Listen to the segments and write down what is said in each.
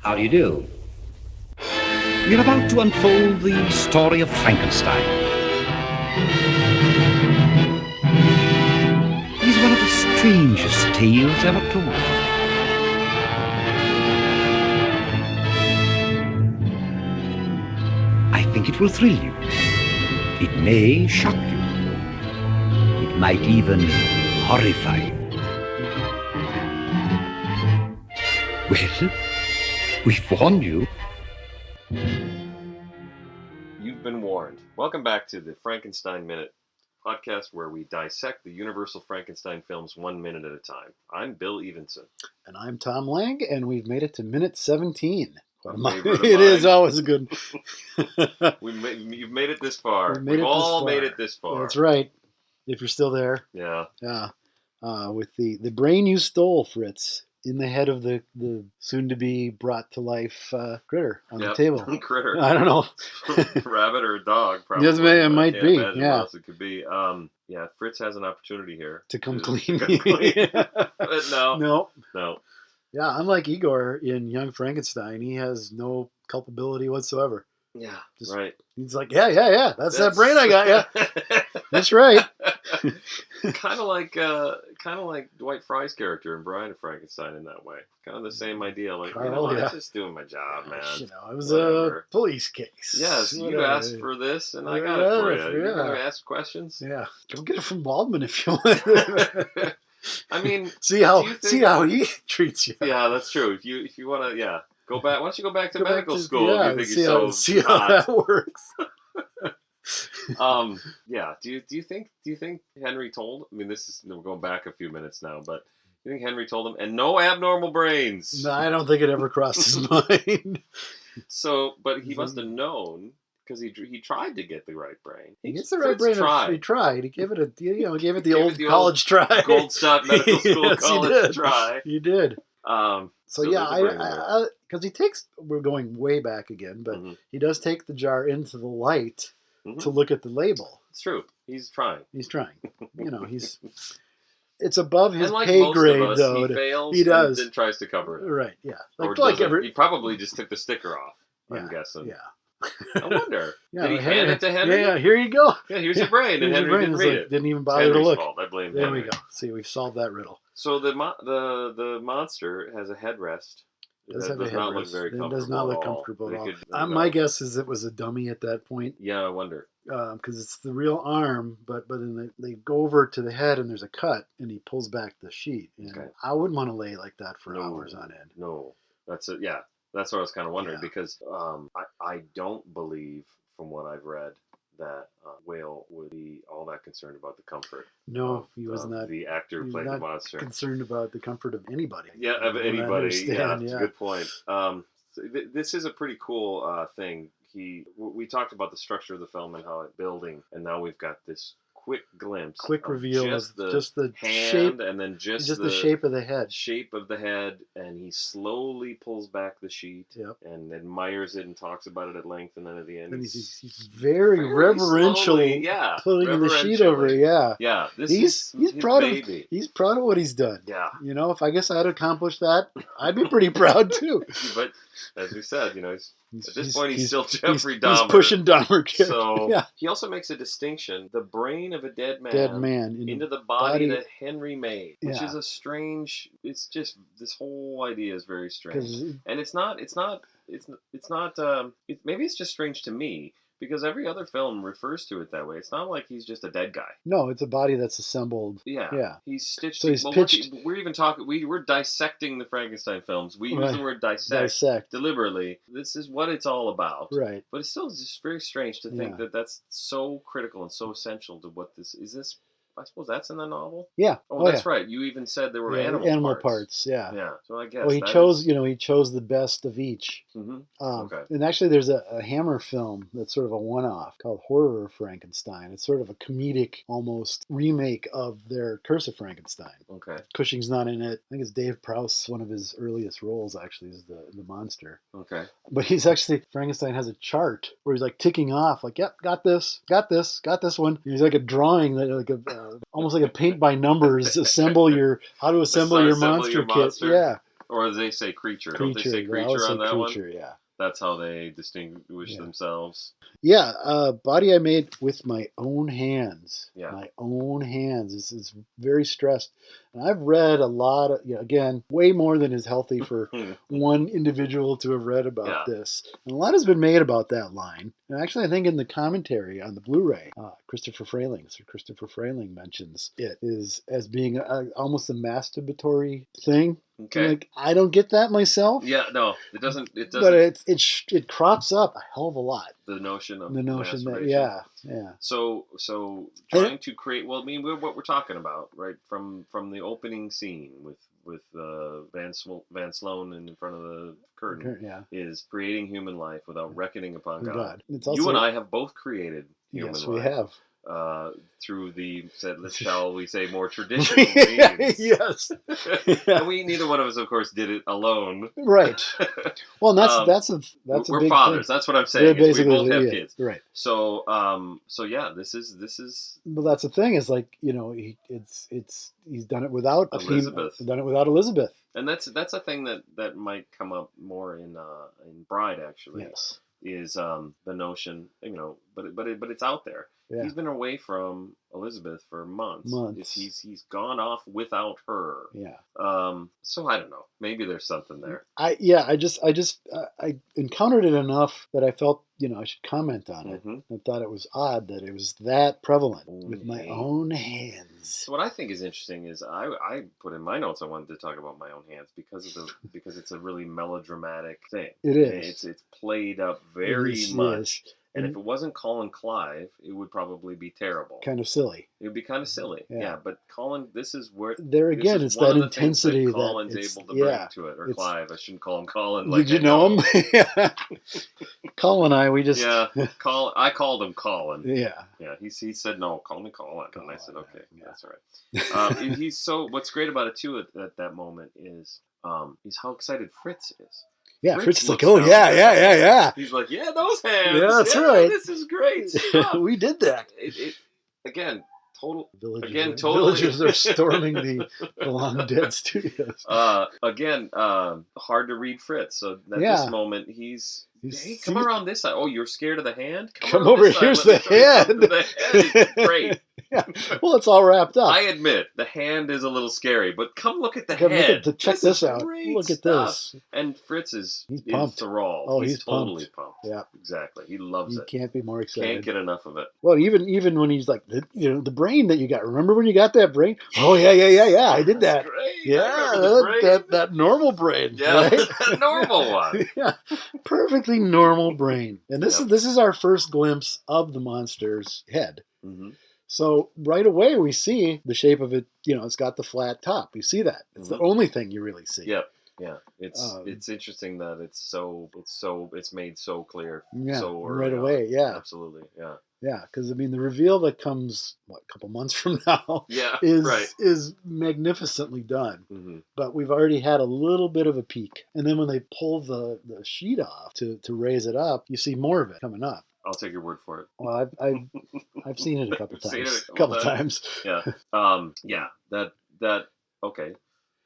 How do you do? We're about to unfold the story of Frankenstein. It is one of the strangest tales ever told. I think it will thrill you. It may shock you. It might even horrify you. Well, we've warned you. You've been warned. Welcome back to the Frankenstein Minute podcast, where we dissect the Universal Frankenstein films 1 minute at a time. I'm Bill Evenson. And I'm Tom Lang, and we've made it to minute 17. Favorite of It is mine. always good. You've made it this far. We've all made it this far. That's right. If you're still there. Yeah. Yeah. With the brain you stole, Fritz, in the head of the soon-to-be brought-to-life critter on the table. Critter. I don't know. Rabbit or a dog, probably. Yes, it might I can't be. imagine Yeah. what else it could be. Yeah, Fritz has an opportunity here. To come clean. But no. Yeah, unlike Igor in Young Frankenstein, he has no culpability whatsoever. Yeah, Just- right. He's like, yeah, that's that brain I got, yeah. That's right. kind of like Dwight Fry's character in Bride of Frankenstein in that way. Kind of the same idea. Like, Carl, I'm yeah. just doing my job, man. It was Whatever. a police case. Yes, you Whatever. asked for this, and I got it for you. You're going to ask questions? Yeah, go get it from Waldman if you want. I mean, see how do you think- he treats you. Yeah, that's true. If you want to, yeah, go back. Why don't you go back to Go back medical to- school yeah, if you think see you're how, so see how hot? that works. Yeah. Do you think Henry told? I mean, we're going back a few minutes now, but you think Henry told him, and no abnormal brains? No, I don't think it ever crossed his mind. So, but he must have known because he tried to get the right brain. He gets the right Fritz brain. He tried. He gave it the Gave old it the old college try. Goldstock Medical School Yes, he college did. try. He did. So yeah, there's a brain there. because he takes. We're going way back again, but Mhm. he does take the jar into the light Mhm. to look at the label. It's true. He's trying. He's trying. It's above his And like pay most grade, of us, though. he fails. he does. And then tries to cover it. Right, yeah. Or Like doesn't. every. He probably just took the sticker off. I'm Yeah, guessing. Yeah. I wonder. Yeah, Did he but hand it to Henry? Yeah, here you go. Yeah, here's your brain, and Here's your Henry brain. didn't It's read like, it. Didn't even It's bother Henry's to look. fault. I blame There Henry. we go. See, we've solved that riddle. So the monster has a headrest. Does That have a does not headrest. look very It comfortable. does not look at all. comfortable at They all. could- My guess is it was a dummy at that point. Yeah, I wonder. Because it's the real arm, but then they go over to the head and there's a cut, and he pulls back the sheet. And Okay. I wouldn't want to lay like that for No. hours on end. No, that's it. Yeah, that's what I was kind of wondering Yeah. because I don't believe, from what I've read, that Whale would be all that concerned about the comfort. No, he was of not the actor who he was played the not monster. concerned about the comfort of anybody. Yeah, of From what I anybody. Yeah, understand, it's a good point. So this is a pretty cool thing. We talked about the structure of the film and how it's building, and now we've got this quick glimpse, Quick of reveal just of the just the hand, shape, and then just the shape of the head. shape of the head, and he slowly pulls back the sheet Yep. and admires it and talks about it at length, and then at the end And he's very reverential, slowly, yeah, putting the sheet over. reverentially. Yeah, Yeah, this he's is his proud baby. He's proud of what he's done. Yeah, You know, if I guess I had accomplished that, I'd be pretty proud too. but as we said, at this point he's still he's- Jeffrey Dahmer. He's pushing Dahmer. So yeah, he also makes a distinction: the brain of a dead man into the body body- that Henry made, which Yeah. is a strange. It's just this whole idea is very strange, because and maybe it's just strange to me because every other film refers to it that way. It's not like he's just a dead guy. no, it's a body that's assembled. Yeah, Yeah. He's stitched. So he's well, pitched- We're even talking. We're dissecting the Frankenstein films. We use Right. the word dissect Dissect. deliberately. This is what it's all about. Right. But it's still just very strange to think Yeah. that that's so critical and so essential to what this is. This, I suppose, that's in the novel. Yeah. Oh, that's right. You even said there were Yeah, animal parts. Yeah. Yeah. So I guess. Well, he chose the best of each. Hmm. Okay. And actually, there's a Hammer film that's sort of a one-off called Horror of Frankenstein. It's sort of a comedic, almost remake of their Curse of Frankenstein. Okay. Cushing's not in it. I think it's Dave Prowse, one of his earliest roles, actually, is the monster. Okay. But Frankenstein has a chart where he's like ticking off, like, yep, got this one. And he's like a drawing, almost like a paint by numbers, how to assemble your monster kit. Yeah. Or they say creature. Don't they say They always creature say on that creature, one? yeah. That's how they distinguish themselves. Yeah, body I made with my own hands. Yeah. My own hands. This is very stressed. And I've read a lot of, again, way more than is healthy for one individual to have read about this. And a lot has been made about that line. And actually, I think in the commentary on the Blu-ray, Christopher Frayling mentions it is as being almost a masturbatory thing. Okay. Like, I don't get that myself. Yeah, no, it doesn't. But it crops up a hell of a lot. The notion of that, yeah. So trying to create. Well, I mean, what we're talking about, right? From the opening scene with Van Sloan in front of the curtain, is creating human life without reckoning upon God. It's also, you and I have both created human life. Yes, we have. Through the, shall we say, more traditional means. Yes. And neither one of us, of course, did it alone. Right. Well, that's a we're big fathers. thing. That's what I'm saying. We both have kids. Right. So yeah, this is. Well, that's the thing. Is like he's done it without Elizabeth. Done it without Elizabeth. And that's a thing that might come up more in Bride, actually. Yes. Is the notion, but it's out there. Yeah. He's been away from Elizabeth for months. He's gone off without her. Yeah. So I don't know. Maybe there's something there. I encountered it enough that I felt I should comment on it. Mm-hmm. I thought it was odd that it was that prevalent with my own hands. So what I think is interesting is I put in my notes I wanted to talk about my own hands because it's a really melodramatic thing. It is. It's played up very much. Yes. And if it wasn't Colin Clive, it would probably be terrible. Kind of silly. It would be kind of silly. Yeah, but Colin, this is where there again, it's that intensity that Colin's able to bring to it, or Clive. I shouldn't call him Colin. Did you know him? Yeah. Colin and I, we just I called him Colin. Yeah. Yeah. He said no, call me Colin, and I said okay, that's all right. He's so. What's great about it too at that moment is how excited Fritz is. Yeah, Fritz is like, oh, yeah. He's like, yeah, those hands. Yeah, that's right. This is great stuff. We did that. Again, Villagers totally. are storming the Long Dead Studios. Again, hard to read Fritz. So at this moment, he's hey, come around this side. Oh, you're scared of the hand? Come over. Here's the hand. The head is great. Yeah. Well, it's all wrapped up. I admit the hand is a little scary, but come look at the head. Check this out. Look at this. And Fritz is pumped. enthralled. Oh, he's totally pumped. Yeah, exactly. He loves it. You can't be more excited. Can't get enough of it. Well, even when he's like, the brain that you got. Remember when you got that brain? Oh yeah. I did that. Great. Yeah, that normal brain. Yeah, right? that normal one. Yeah, perfectly normal brain. And this is our first glimpse of the monster's head. Mm-hmm. So right away we see the shape of it. It's got the flat top. You see that. It's the only thing you really see. Yep. Yeah. It's interesting that it's made so clear. Yeah. So right away. Yeah. Absolutely. Yeah. Yeah, because the reveal that comes a couple months from now is magnificently done. Mm-hmm. But we've already had a little bit of a peek, and then when they pull the sheet off to raise it up, you see more of it coming up. I'll take your word for it. Well, I've seen it a couple times. Yeah. Yeah. That. Okay.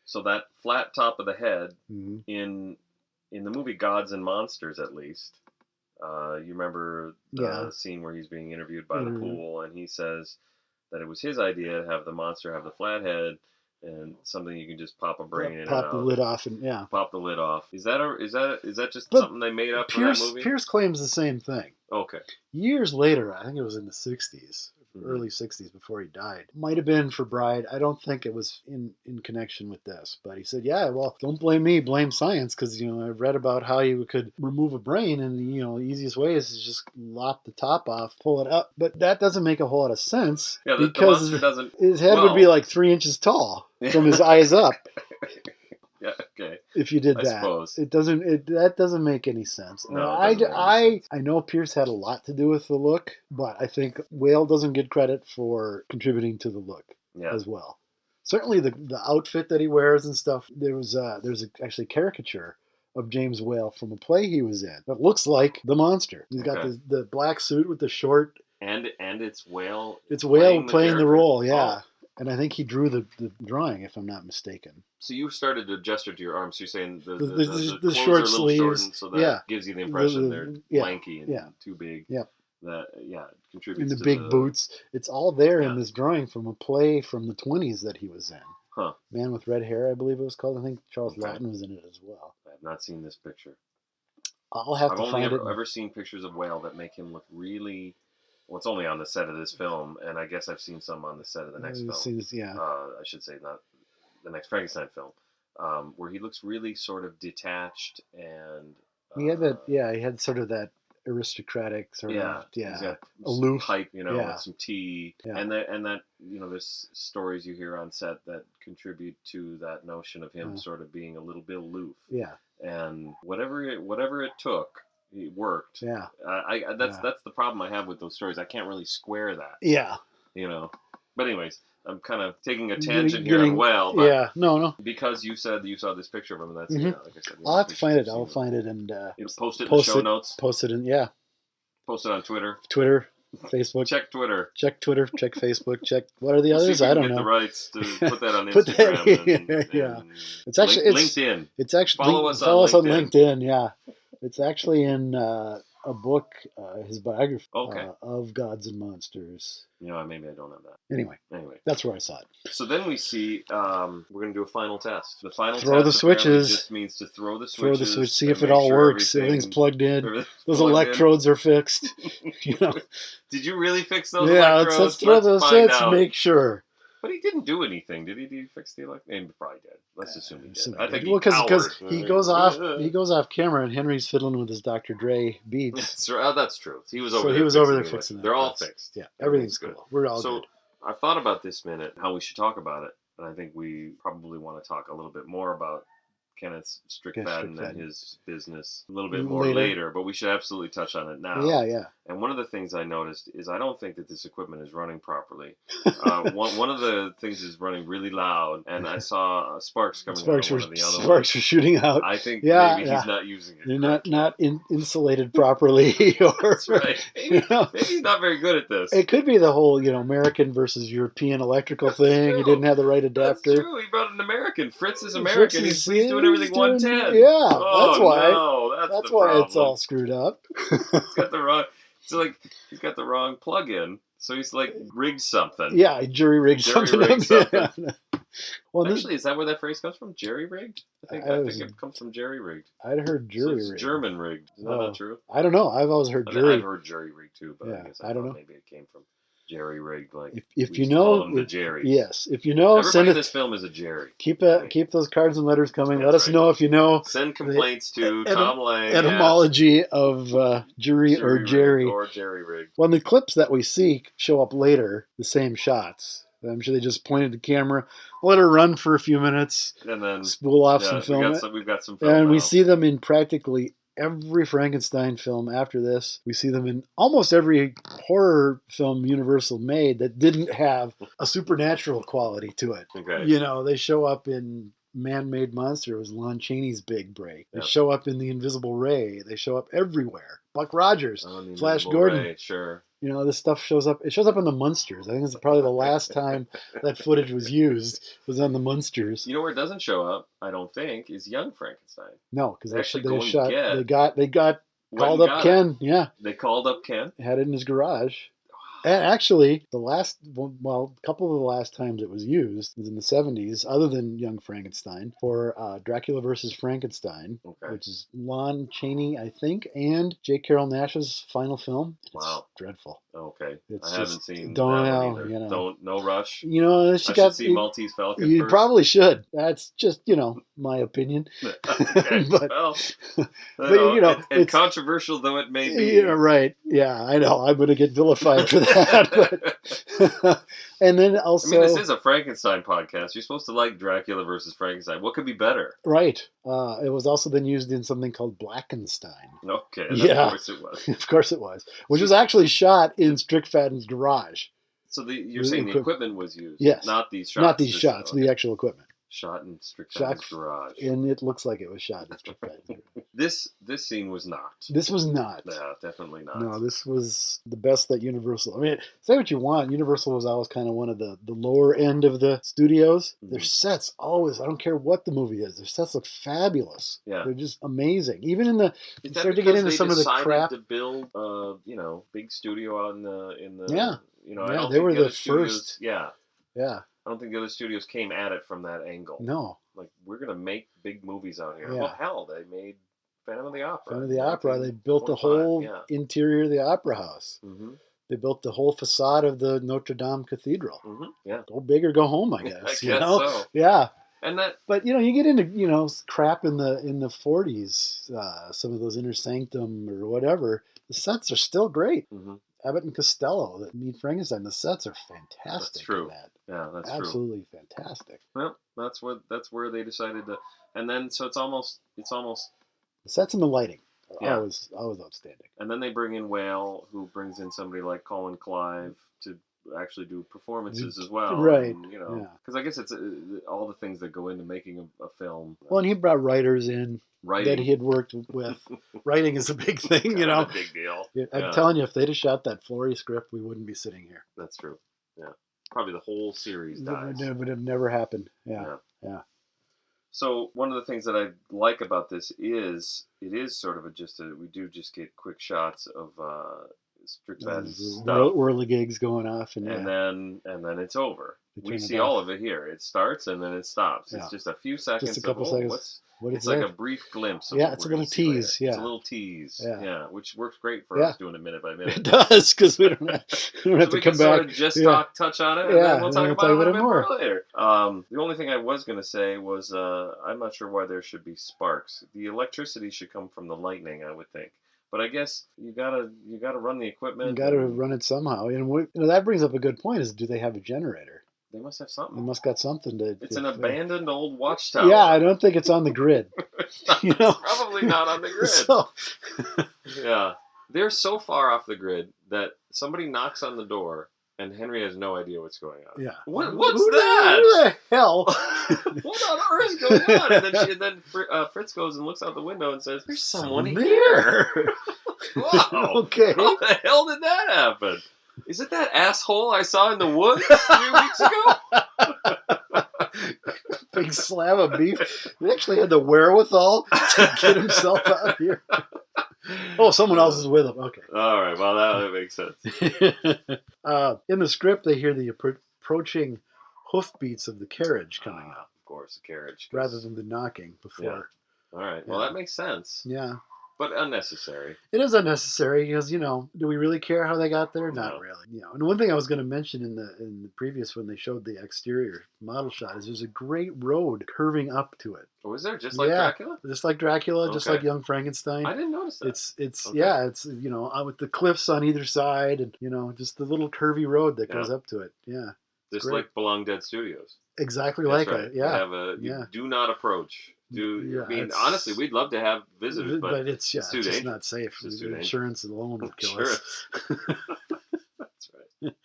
So that flat top of the head in the movie Gods and Monsters, at least. You remember the scene where he's being interviewed by the pool, and he says that it was his idea to have the monster have the flat head and something you can just pop a brain in and out. Pop the lid off and pop the lid off. Is that just something they made up for that movie? Pierce claims the same thing. Okay. Years later, I think it was in the 60s. Early 60s before he died. Might have been for Bride. I don't think it was in connection with this. But he said, yeah, well, don't blame me, blame science, because, I've read about how you could remove a brain, and, the easiest way is to just lop the top off, pull it up. But that doesn't make a whole lot of sense. Yeah, because the monster doesn't... His head would be like 3 inches tall from his eyes up. Yeah, okay. If you did that, suppose. That doesn't make any sense. No, I know Pierce had a lot to do with the look, but I think Whale doesn't get credit for contributing to the look as well. Certainly the outfit that he wears and stuff. There's actually a caricature of James Whale from a play he was in that looks like the monster. He's got the black suit with the short. And it's Whale. It's Whale playing the role, yeah. Oh. And I think he drew the drawing, if I'm not mistaken. So you started to gesture to your arms. So you're saying the The clothes short are a little sleeves, shortened, so that gives you the impression they're yeah, lanky and yeah. too big. Yeah. That And contributes the to big boots. It's all there Yeah. in this drawing from a play from the 20s that he was in. Huh. Man with Red Hair, I believe it was called. I think Charles Okay. Lawton was in it as well. I have not seen this picture. I'll have I've to only find it. ever seen pictures of Whale that make him look really. Well, it's only on the set of this film, and I guess I've seen some on the set of the next film. Seen this, yeah. I should say not the next Frankenstein film, where he looks really sort of detached and. He had that. Yeah, he had sort of that aristocratic sort Yeah, of. he's Yeah. got Aloof. pipe, Yeah. with some tea, Yeah. and that there's stories you hear on set that contribute to that notion of him Yeah. sort of being a little bit aloof. Yeah. And whatever it took, it worked. Yeah. That's the problem I have with those stories. I can't really square that. Yeah. But anyways, I'm kind of taking a tangent here on Whale. But Yeah. No. because you said you saw this picture of him, that's Mhm. like I said. I'll have to find it. I'll find it and Post it in the show it, notes. Post it Post it on Twitter. Twitter, Facebook. Check Twitter. Check Twitter. Check Facebook. Check. What are the We'll see others? if we I can don't get know. the rights to put that on Put that- Instagram. yeah. It's actually LinkedIn. It's actually Follow us on on LinkedIn. LinkedIn. Yeah, it's actually in a book, his biography Okay. of Gods and Monsters. Maybe I don't have that. Anyway, that's where I saw it. So then we see we're going to do a final test. The final Throw test the switches. just means to throw the Throw switches. the switch. See and if it make all sure works. Everything's plugged in. everything's Those plugged in. electrodes are fixed. Did you really fix those Yeah, electrodes? let's throw those find switches. out. Make sure. But he didn't do anything, did he? Did he fix the electrodes? He probably did. Let's assume he did. I think because cowered. he goes off camera and Henry's fiddling with his Dr. Dre beats. That's true. He was over So there. he was over there fixing fixing that. They're all That's- fixed. Yeah, everything's good. cool. We're all good. I thought about this minute, how we should talk about it, and I think we probably want to talk a little bit more about Kenneth Strickfaden and his business a little bit more later, but we should absolutely touch on it now. Yeah. And one of the things I noticed is I don't think that this equipment is running properly. One of the things is running really loud, and I saw sparks coming out of one of the other Sparks are shooting out. I think maybe he's not using it. They're not insulated properly. Or, That's right. Maybe he's not very good at this. It could be the whole, American versus European electrical thing. true. He didn't have the right adapter. That's true. He brought an American. Fritz is American. He's doing everything 110. Yeah, oh, that's why. No, that's the why problem. it's all screwed up. He's got the wrong. He's got the wrong plug-in. So he's rigged something. Yeah, jury rigged something. Something. Well, actually, is that where that phrase comes from? Jerry rigged? I think it comes from jerry rigged. I'd heard jury rigged. German rigged. Is that not true? I don't know. I've always heard jury. I've heard jury rigged too, but I guess I don't know. Maybe it came from jerry rigged. If you know, the Jerry. Yes, if you know, everybody in this film is a Jerry. Keep those cards and letters coming. Let us know if you know. Send complaints to Tom Lang. Etymology of jury or Jerry or jerry rigged. Well, the clips that we see show up later, the same shots. I'm sure they just pointed the camera, let her run for a few minutes, and then spool off some film. We've got some film and now. We see them in practically every Frankenstein film after this. We see them in almost every horror film Universal made that didn't have a supernatural quality to it. Okay. They show up in Man-Made Monster. It was Lon Chaney's big break. They show up in The Invisible Ray. They show up everywhere. Buck Rogers, Flash Gordon. Ray, sure. This stuff shows up. It shows up in the Munsters. I think it's probably the last time that footage was used was on the Munsters. You know where it doesn't show up? I don't think is Young Frankenstein. No, because they go shot. and They got called up Ken. Yeah, they called up Ken. Had it in his garage. And actually, a couple of the last times it was used was in the 70s, other than Young Frankenstein, for Dracula versus Frankenstein, which is Lon Chaney, I think, and J. Carroll Nash's final film. It's dreadful. Okay, I haven't seen don't that know, one either. No rush. I should see Maltese Falcon You first. probably should. That's just, my opinion. Okay. But and controversial though it may be. Yeah, right. Yeah, I know. I'm going to get vilified for that. But and then also, this is a Frankenstein podcast. You're supposed to like Dracula versus Frankenstein. What could be better? Right. It was also then used in something called Blackenstein. Okay. Yeah. Of course it was. Of course it was. Which was actually shot in Strickfaden's garage. So you're saying the equipment was used? Yes. Not these shots? Not these shots, the actual equipment. Shot in Strickfaden's garage. And it looks like it was shot in Strickfaden's garage. This this scene was not. This was not. Yeah, definitely not. No, this was the best that Universal. I mean, say what you want. Universal was always kind of one of the lower end of the studios. Mhm. Their sets always, I don't care what the movie is, their sets look fabulous. Yeah. They're just amazing. Even in the, Is you that start to because get into they some of the decided crap. to build, big studio out in the Yeah. I Yeah, don't they think were other the studios- first. Yeah, Yeah, I don't think the other studios came at it from that angle. no. Like, we're gonna make big movies out here. Yeah. Well, hell, they made Phantom of the Opera. Phantom of the Opera, they built the 1925, whole Yeah. interior of the Opera House. Mm-hmm. They built the whole facade of the Notre Dame Cathedral. Mm-hmm. Yeah. Go big or go home, I I guess. guess you know? so. Yeah. And that. But you get into crap in the 40s, some of those Inner Sanctum or whatever. The sets are still great. Mm-hmm. Abbott and Costello, that Meet Frankenstein. The sets are fantastic. That's true. In that. Yeah, that's true. Absolutely fantastic. Well, that's where they decided to, and then so it's almost, The sets and the lighting are Yeah. always outstanding. and then they bring in Whale, who brings in somebody like Colin Clive to actually do performances as well, Right, And, yeah. because I guess it's all the things that go into making a film. Well, and he brought writers in Writing, that he had worked with. Writing is a big thing, kind of a big deal. I'm Yeah. telling you, if they'd have shot that Flory script, we wouldn't be sitting here. That's true. Yeah, probably the whole series dies. It would have never happened. Yeah. So one of the things that I like about this is it is sort of we do just get quick shots of Strickfaden's stuff, Whirligigs going off, and then it's over. They We turn it see off. all of it here. It starts and then it stops. Yeah. It's just a few seconds. Just a couple of, seconds. What is It's like that? a brief glimpse. Of Yeah, what it's a we're gonna little see later. tease, yeah. It's a little tease. Yeah. Yeah, which works great for Yeah. us doing it minute by minute. It does, because we don't have So to we come can sort back. of just Yeah. touch on it, and Yeah, then we'll and talk then we'll about it a little bit more. more later. The only thing I was going to say was I'm not sure why there should be sparks. The electricity should come from the lightning, I would think. But I guess you gotta run the equipment. You got to and run it somehow, and that brings up a good point: is do they have a generator? They must have They something. must got something to. It's an abandoned old watchtower. Yeah, I don't think it's on the grid. You know? It's probably not on the grid. So, Yeah, they're so far off the grid that somebody knocks on the door and Henry has no idea what's going on. yeah. What's Who that? the hell? What on earth is going on? And then Fritz goes and looks out the window and says, "There's someone there." Wow. Okay. How the hell did that happen? Is it that asshole I saw in the woods 3 weeks ago? Big slab of beef. He actually had the wherewithal to get himself out of here. Oh, someone else is with him. Okay. All right, well, that makes sense. In the script, they hear the approaching hoofbeats of the carriage coming up, Of course, the carriage. rather than the knocking before. All right, well, Yeah. that makes sense, Yeah. but unnecessary. It is unnecessary because, do we really care how they got there? No. Not really. And one thing I was going to mention in the previous when they showed the exterior model shot is there's a great road curving up to it, Was there just like Yeah. Dracula? just like Dracula, just Okay. like Young Frankenstein. I didn't notice that. It's Okay. yeah, it's with the cliffs on either side, and just the little curvy road that goes Yeah. up to it. Yeah, just great. like Belong Dead Studios. exactly That's like right. it. Yeah, You do not approach. Yeah, I mean, it's- honestly, we'd love to have visitors, but it's it's too just dangerous. not safe. It's just too Insurance alone would kill Sure. us. That's right.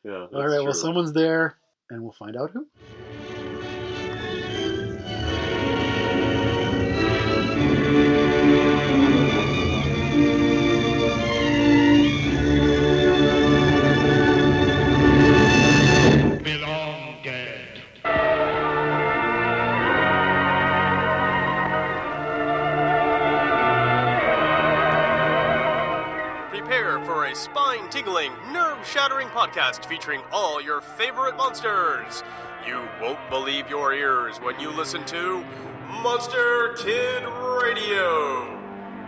Yeah. All right, well, someone's there, and we'll find out who. Belong dead. Prepare for a spine-tingling, nerve-shattering podcast featuring all your favorite monsters. You won't believe your ears when you listen to Monster Kid Radio.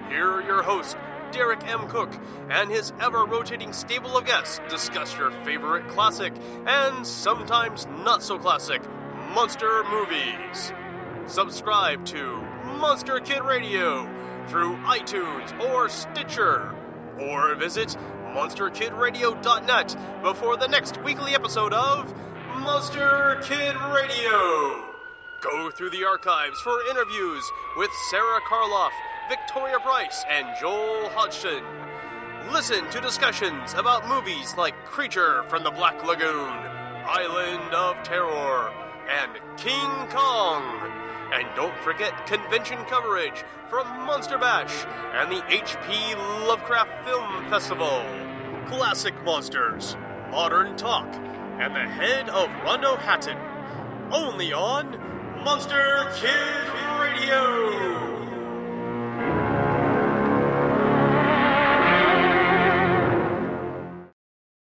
Here are your hosts, Derek M. Cook, and his ever-rotating stable of guests discuss your favorite classic and sometimes not-so-classic monster movies. Subscribe to Monster Kid Radio through iTunes or Stitcher, or visit MonsterKidRadio.net before the next weekly episode of Monster Kid Radio. Go through the archives for interviews with Sarah Karloff, Victoria Price, and Joel Hodgson. Listen to discussions about movies like Creature from the Black Lagoon, Island of Terror, and King Kong. And don't forget convention coverage from Monster Bash and the H.P. Lovecraft Film Festival. Classic monsters, modern talk, and the head of Rondo Hatton. Only on Monster Kid Radio.